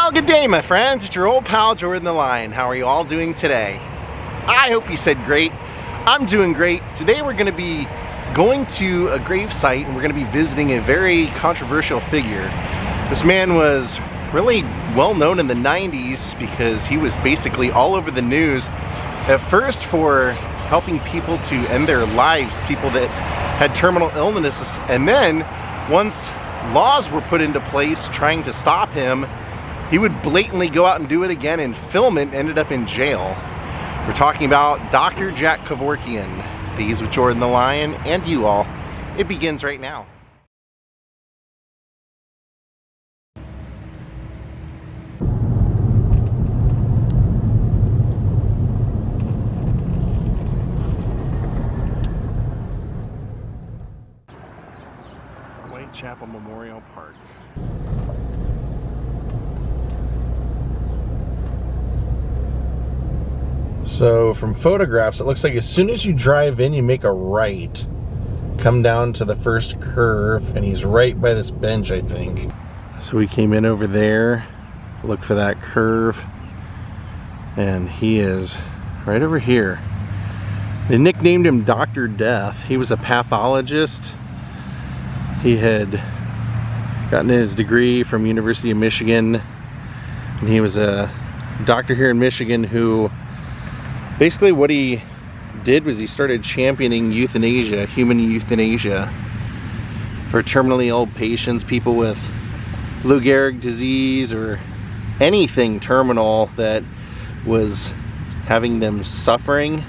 Well, good day, my friends. It's your old pal Jordan the Lion. How are you all doing today? I hope you said great. I'm doing great. Today we're going to be going to a grave site and we're going to be visiting a very controversial figure. This man was really well known in the 90s because he was basically all over the news. At first for helping people to end their lives, people that had terminal illnesses, and then once laws were put into place trying to stop him, he would blatantly go out and do it again and film it and ended up in jail. We're talking about Dr. Jack Kevorkian. Daze with Jordan the Lion and you all. It begins right now. Whitechapel Memorial Park. So from photographs, it looks like as soon as you drive in, you make a right, come down to the first curve, and he's right by this bench, I think. So we came in over there, look for that curve, and he is right over here. They nicknamed him Dr. Death. He was a pathologist. He had gotten his degree from University of Michigan, and he was a doctor here in Michigan who basically what he did was he started championing euthanasia, human euthanasia, for terminally ill patients, people with Lou Gehrig disease or anything terminal that was having them suffering.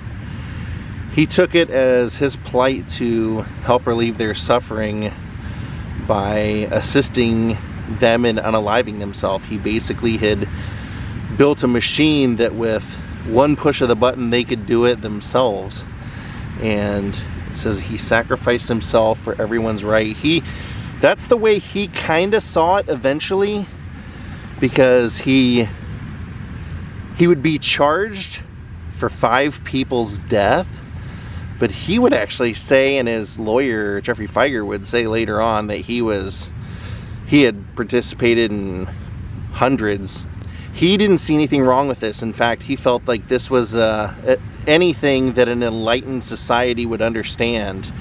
He took it as his plight to help relieve their suffering by assisting them in unaliving themselves. He basically had built a machine that with one push of the button they could do it themselves, and it says he sacrificed himself for everyone's right. That's the way he kind of saw it eventually, because he would be charged for 5 people's death, but he would actually say, and his lawyer Jeffrey Feiger would say later on, that he had participated in hundreds. He didn't see anything wrong with this. In fact, he felt like this was anything that an enlightened society would understand.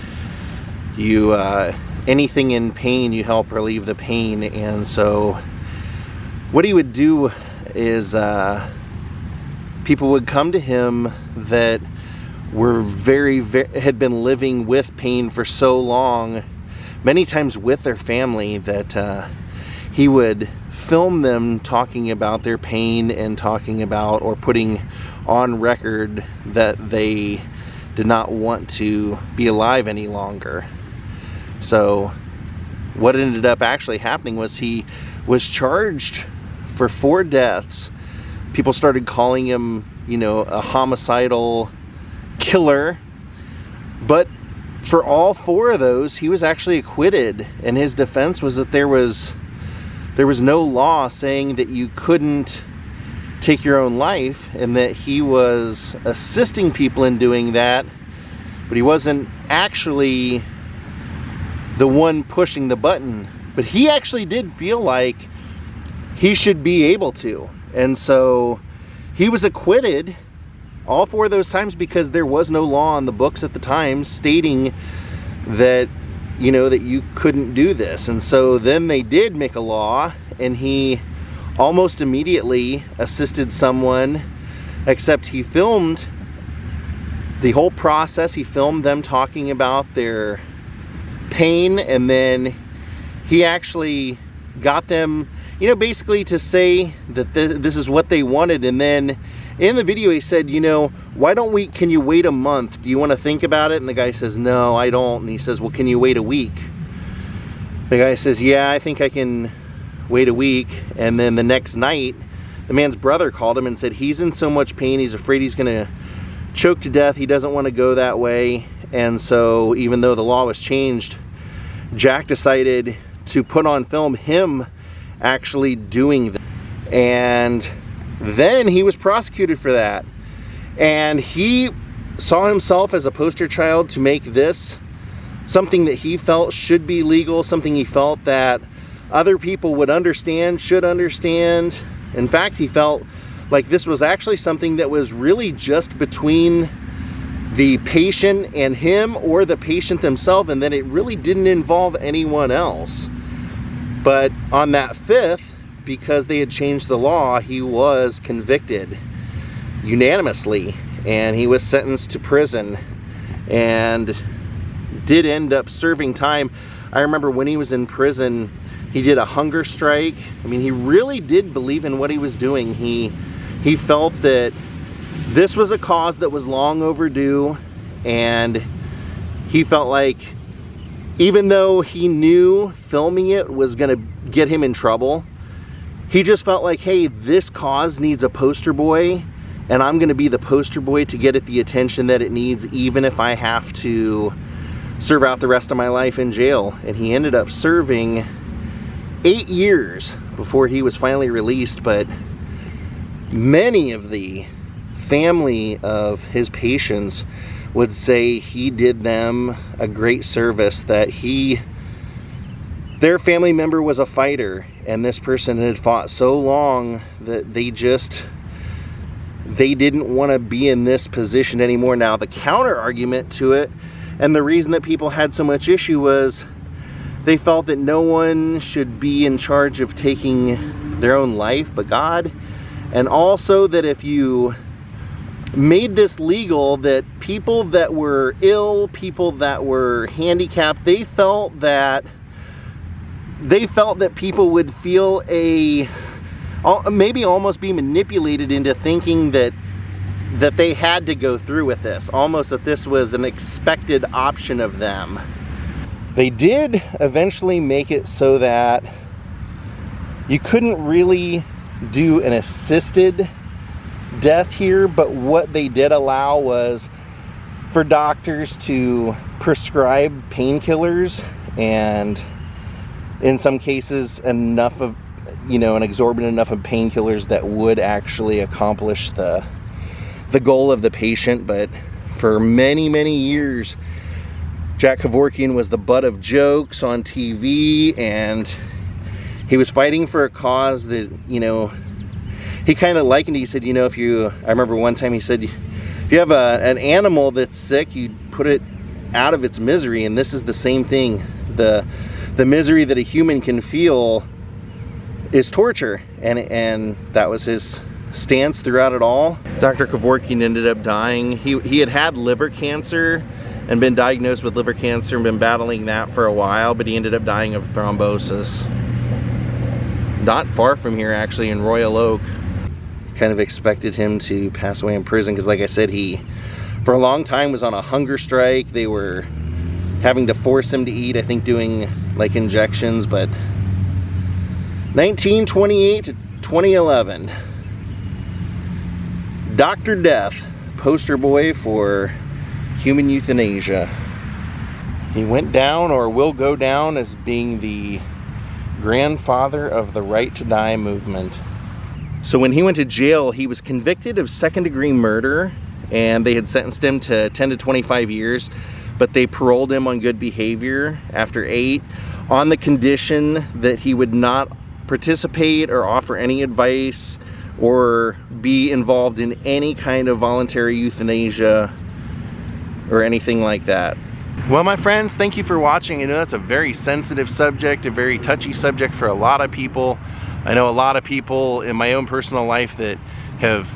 Anything in pain, you help relieve the pain. And so what he would do is people would come to him that were had been living with pain for so long, many times with their family, that he would film them talking about their pain and talking about or putting on record that they did not want to be alive any longer. So what ended up actually happening was he was charged for 4 deaths. People started calling him, a homicidal killer, but for all 4 of those he was actually acquitted, and his defense was that there was no law saying that you couldn't take your own life, and that he was assisting people in doing that, but he wasn't actually the one pushing the button. But he actually did feel like he should be able to, and so he was acquitted all 4 of those times because there was no law on the books at the time stating that that you couldn't do this. And so then they did make a law, and he almost immediately assisted someone, except he filmed the whole process. He filmed them talking about their pain, and then he actually got them, basically to say that this is what they wanted. And then in the video he said, can you wait a month? Do you want to think about it? And the guy says, no, I don't. And he says, well, can you wait a week? The guy says, yeah, I think I can wait a week. And then the next night, the man's brother called him and said he's in so much pain, he's afraid he's gonna choke to death. He doesn't want to go that way. And so even though the law was changed, Jack decided to put on film him actually doing that. And then he was prosecuted for that. And he saw himself as a poster child to make this something that he felt should be legal, something he felt that other people would understand, should understand, In fact, he felt like this was actually something that was really just between the patient and him, or the patient themselves, and that it really didn't involve anyone else. But on that 5th, because they had changed the law, he was convicted unanimously, and he was sentenced to prison and did end up serving time. I remember when he was in prison, he did a hunger strike. I mean, he really did believe in what he was doing. He felt that this was a cause that was long overdue, and he felt like, even though he knew filming it was gonna get him in trouble, he just felt like, hey, this cause needs a poster boy, and I'm gonna be the poster boy to get it the attention that it needs, even if I have to serve out the rest of my life in jail. And he ended up serving 8 years before he was finally released. But many of the family of his patients would say he did them a great service, that their family member was a fighter, and this person had fought so long that they didn't want to be in this position anymore. Now, the counter argument to it, and the reason that people had so much issue, was they felt that no one should be in charge of taking their own life but God. And also that if you made this legal, that people that were ill, people that were handicapped, they felt that people would feel maybe almost be manipulated into thinking that they had to go through with this, almost that this was an expected option of them. They did eventually make it so that you couldn't really do an assisted death here, but what they did allow was for doctors to prescribe painkillers, and in some cases enough of, an exorbitant enough of painkillers that would actually accomplish the goal of the patient. But for many, many years, Jack Kevorkian was the butt of jokes on TV, and he was fighting for a cause that, he kind of likened it. He said, I remember one time he said, if you have an animal that's sick, you put it out of its misery, and this is the same thing. The misery that a human can feel is torture, and that was his stance throughout it all. Dr. Kevorkian ended up dying. He had liver cancer and been diagnosed with liver cancer and been battling that for a while, but he ended up dying of thrombosis. Not far from here, actually, in Royal Oak. Kind of expected him to pass away in prison because, like I said, he for a long time was on a hunger strike. They were having to force him to eat, I think doing like injections. But 1928 to 2011, Dr. Death, poster boy for human euthanasia. He went down, or will go down, as being the grandfather of the right to die movement. So when he went to jail, he was convicted of second-degree murder, and they had sentenced him to 10 to 25 years, but they paroled him on good behavior after 8, on the condition that he would not participate or offer any advice or be involved in any kind of voluntary euthanasia or anything like that. Well, my friends, thank you for watching. I know that's a very sensitive subject, a very touchy subject for a lot of people. I know a lot of people in my own personal life that have,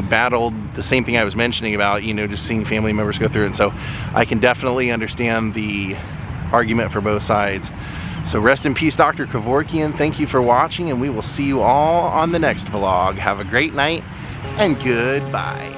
battled the same thing I was mentioning about, just seeing family members go through it. And so I can definitely understand the argument for both sides. So rest in peace, Dr. Kevorkian. Thank you for watching, and we will see you all on the next vlog. Have a great night, and goodbye.